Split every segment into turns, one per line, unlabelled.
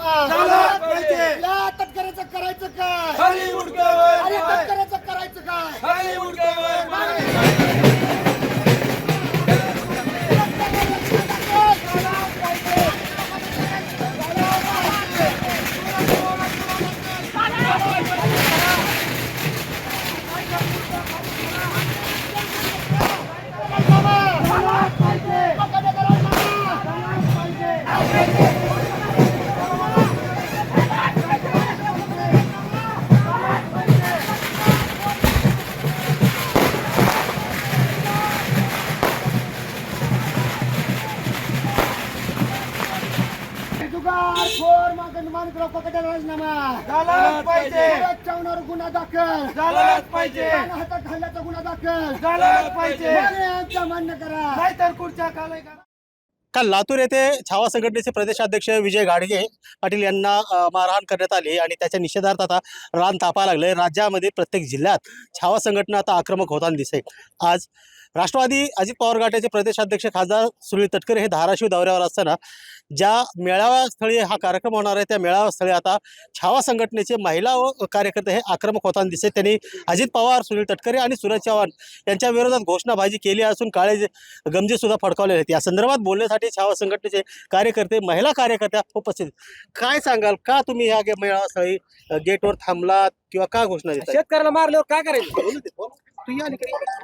राजीनामा
झालाच पाहिजे.
या तटकऱ्याचं करायचं काय?
खाली उडकावं
अरे तटकऱ्याचं करायचं काय?
खाली उडकावं
राजीनामा
झालाच पाहिजे.
चौनावर गुन्हा दाखल
झालाच पाहिजे.
हातात घालण्याचा गुन्हा दाखल
झालाच पाहिजे.
मागणी आमच्या मान्य करा.
नाहीतर खुर्च्या खाली करा.
काल लातूर येथे छावा संघटनेचे प्रदेशाध्यक्ष विजय घाडगे पाटील यांना मारहाण करण्यात आली आणि त्याच्या निषेधार्थ आता रान तापायला लागले. राज्यामध्ये प्रत्येक जिल्ह्यात छावा संघटना आता आक्रमक होताना दिसे. आज राष्ट्रवादी अजित पवार गटाचे प्रदेशाध्यक्ष खासदार सुनील तटकरे हे धाराशिव दौऱ्यावर असताना ज्या मेळाव्यास्थळी हा कार्यक्रम होणार आहे त्या मेळाव्यास्थळी आता छावा संघटनेचे महिला व कार्यकर्ते हे आक्रमक होताना दिसे. त्यांनी अजित पवार, सुनील तटकरे आणि सूरज चव्हाण यांच्या विरोधात घोषणाबाजी केली असून काळे गमजे सुद्धा फडकावले आहेत. या संदर्भात बोलण्यासाठी छावा संघटनेचे कार्यकर्ते, महिला कार्यकर्त्या उपस्थित. काय सांगाल, का तुम्ही ह्या मेळाव्यास्थळी गेटवर थांबलात किंवा का घोषणा देता?
शेतकऱ्याला मारल्यावर काय करायचं?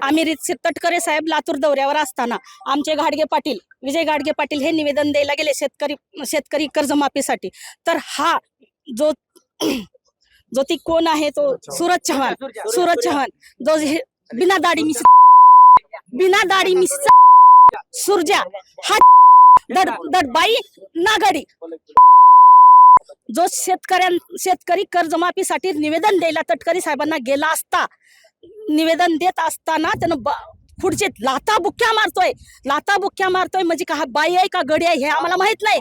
आम्ही रीतसर तटकरे साहेब लातूर दौऱ्यावर असताना आमचे घाडगे पाटील, विजय घाडगे पाटील हे निवेदन द्यायला गेले शेतकरी कर्जमाफीसाठी. तर हा जो ती कोण आहे तो सूरज चव्हाण जो बिना दाढी मिस सुरजा हा दडबाई नागडी जो शेतकरी कर्जमाफीसाठी निवेदन द्यायला तटकरी साहेबांना गेला असता, निवेदन देत असताना त्यानं पुढचे लाता बुक्क्या मारतोय म्हणजे का हा बाई आहे का गडी आहे हे आम्हाला माहित नाही.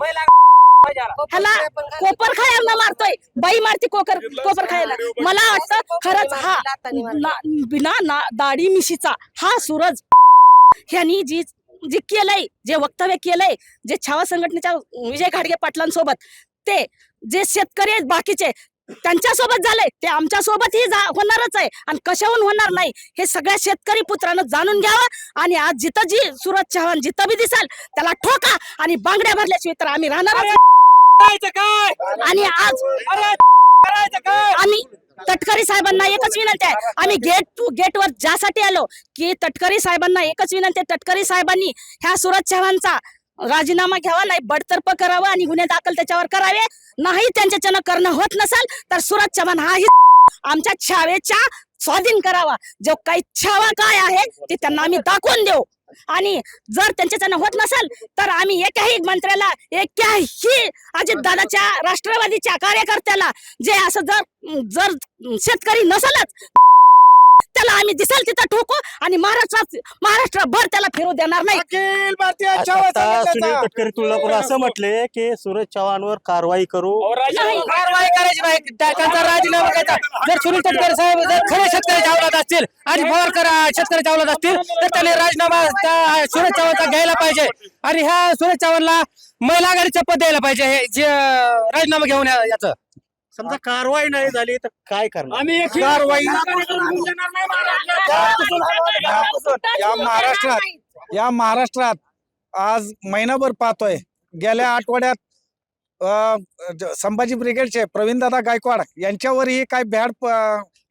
ह्याला कोपर खायला मारतोय, बाई मारती कोपर खायला. मला वाटतं खरंच हा बिना दाढी मिशीचा हा सूरज ह्यांनी जी केलंय, जे वक्तव्य केलंय, जे छावा संघटनेच्या विजय घाडगे पाटलांसोबत, ते जे शेतकरी आहेत बाकीचे त्यांच्यासोबत झालंय ते आमच्या सोबतही होणारच आहे. आणि कशाहून होणार नाही हे सगळ्या शेतकरी पुत्रांना जाणून घ्यावं. आणि आज जिथं जी सूरज चव्हाण जिथं बी दिसाल त्याला ठोका आणि बांगड्या भरल्याशिवाय तर आम्ही राहणार. आणि आज आम्ही तटकरी साहेबांना एकच विनंती आहे, आम्ही गेटवर ज्यासाठी आलो की तटकरी साहेबांना एकच विनंती आहे, तटकरी साहेबांनी ह्या सूरज चव्हाणचा राजीनामा घ्यावा, नाही बडतर्फ करावं आणि गुन्हे दाखल त्याच्यावर करावे. नाही त्यांच्याच्यानं करणं होत नसेल तर सूरज चव्हाण हा आमच्या छावेच्या स्वाधीन करावा. जो काही छावा काय आहे ते त्यांना आम्ही दाखवून देऊ. आणि जर त्यांच्याच्यानं होत नसेल तर आम्ही एकाही मंत्र्याला, एकाही अजितदादाच्या राष्ट्रवादीच्या कार्यकर्त्याला जे असं जर शेतकरी नसेलच त्याला आम्ही दिसेल तिथं ठोकू आणि महाराष्ट्रभर त्याला फिरू देणार नाही.
अखिल भारतीय छावा
आता सुनील
संघटनेचा
तटकरे तुळजापूर असं म्हटले की सूरज चव्हाणवर कारवाई करू.
कारवाई करायची नाही, त्यांचा राजीनामा घ्यायचा. जर सुनील तटकरे साहेब जर खरे शेतकऱ्याच्या अवलाद असतील आणि पवार शेतकऱ्याच्या अवलाद असतील तर त्याने राजीनामा सूरज चव्हाणचा घ्यायला पाहिजे. आणि ह्या सूरज चव्हाणला महिला आघाडीचं पद द्यायला पाहिजे. हे जे राजीनामा घेऊन याचं
समजा कारवाई नाही झाली तर काय करणार?
कारवाई या महाराष्ट्रात आज महिनाभर पाहतोय. गेल्या आठवड्यात संभाजी ब्रिगेडचे प्रवीणदादा गायकवाड यांच्यावरही काय भ्याड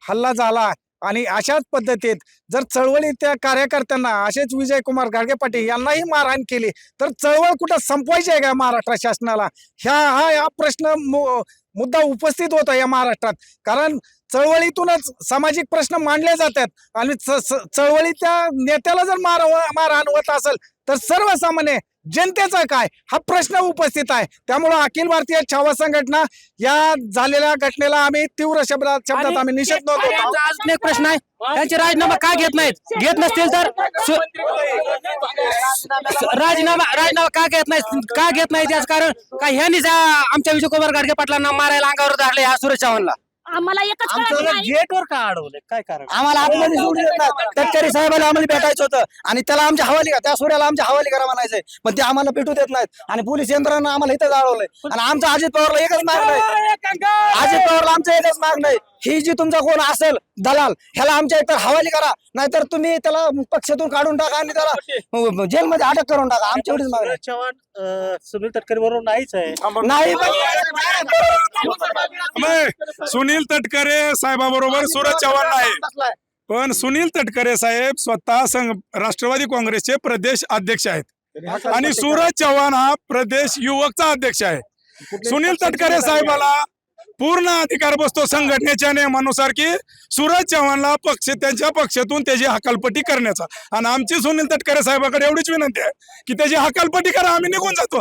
हल्ला झाला. आणि अशाच पद्धतीत जर चळवळीच्या कार्यकर्त्यांना असेच विजयकुमार घाडगे पाटील यांनाही मारहाण केली तर चळवळ कुठं संपवायची आहे का महाराष्ट्र शासनाला? हा प्रश्न मुद्दा उपस्थित होता या महाराष्ट्रात. कारण चळवळीतूनच सामाजिक प्रश्न मांडले जातात आणि चळवळीच्या नेत्याला जर मारहाण होत असेल तर सर्वसामान्य जनतेचा काय हा प्रश्न उपस्थित आहे. त्यामुळे अखिल भारतीय छावा संघटना या झालेल्या घटनेला आम्ही तीव्र शब्दात आम्ही निषेध नोंदवतो.
अजून एक प्रश्न आहे, त्यांचे राजीनामा का घेत नाहीत? घेत नसतील तर राजीनामा का घेत नाहीत याच कारण का ह्यांनी आमच्या विजयकुमार घाडगे पाटलांना मारायला अंगावर धाडले ह्या सूरज चव्हाणला.
आम्हाला एकच कळत नाही.
गेटवर का अडवलंय काय कारण
आम्हाला आतमध्ये सोडू देत नाही. तटकरी साहेबाला आम्हाला भेटायचं होतं आणि त्याला आमच्या हवाली त्या सूर्याला आमच्या हवाली करा म्हणायचंय, पण ते आम्हाला भेटू देत नाहीत आणि पोलीस यंत्रणा आम्हाला इथं जाळवलंय. आणि आमचं अजित पवारला एकच मागणं आहे, अजित पवारला आमचं एकच मागणं आहे, ही जी तुमचा कोण असेल दलाल ह्याला आमच्या इथं हवाली करा, नाहीतर तुम्ही त्याला पक्षातून काढून टाका आणि त्याला जेलमध्ये अटक करून टाका. आमच्या एवढीच मागणी आहे.
सूरज चव्हाण सुनील तटकरे बरोबर नाहीच आहे.
नाही
सुनील तटकरे साहेबाबरोबर सूरज चव्हाण आहे, पण सुनील तटकरे साहेब स्वतः राष्ट्रवादी काँग्रेसचे प्रदेश अध्यक्ष आहेत आणि सूरज चव्हाण हा प्रदेश युवकचा अध्यक्ष आहे. सुनील तटकरे साहेबाला पूर्ण अधिकार बसतो संघटनेच्या नियमानुसार की सूरज चव्हाणला त्यांच्या पक्षातून त्याची हकालपट्टी करण्याचा. आणि आमची सुनील तटकरे साहेबाकडे एवढीच विनंती आहे की त्याची हकालपट्टी करा, आम्ही निघून जातो.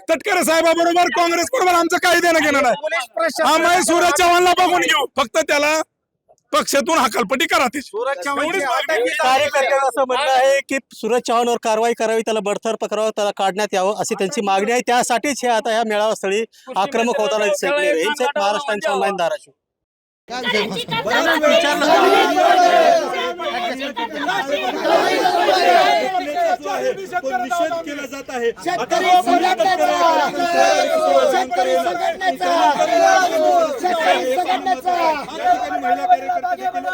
तटकरे साहेबाबरोबर काँग्रेस बरोबर आमचं काही देणं घेणं नाही. आम्ही सूरज चव्हाणला बघून घेऊ, फक्त त्याला पक्षातून हकालपट्टी करा त्याची. एवढीच मागणी.
कार्यकर्त्यांचं असं म्हणणं आहे की सूरज चव्हाणवर कारवाई करावी, त्याला बडतर्फ करावं, त्याला काढण्यात यावं अशी त्यांची मागणी आहे. त्यासाठीच हे आता या मेळावास्थळी आक्रमक होताना दिसत महाराष्ट्रांच्या ऑनलाईन धाराशिव.
निषेध केला जात आहे.
शेतकरी संघटनेचा
महिला
कार्यकर्ते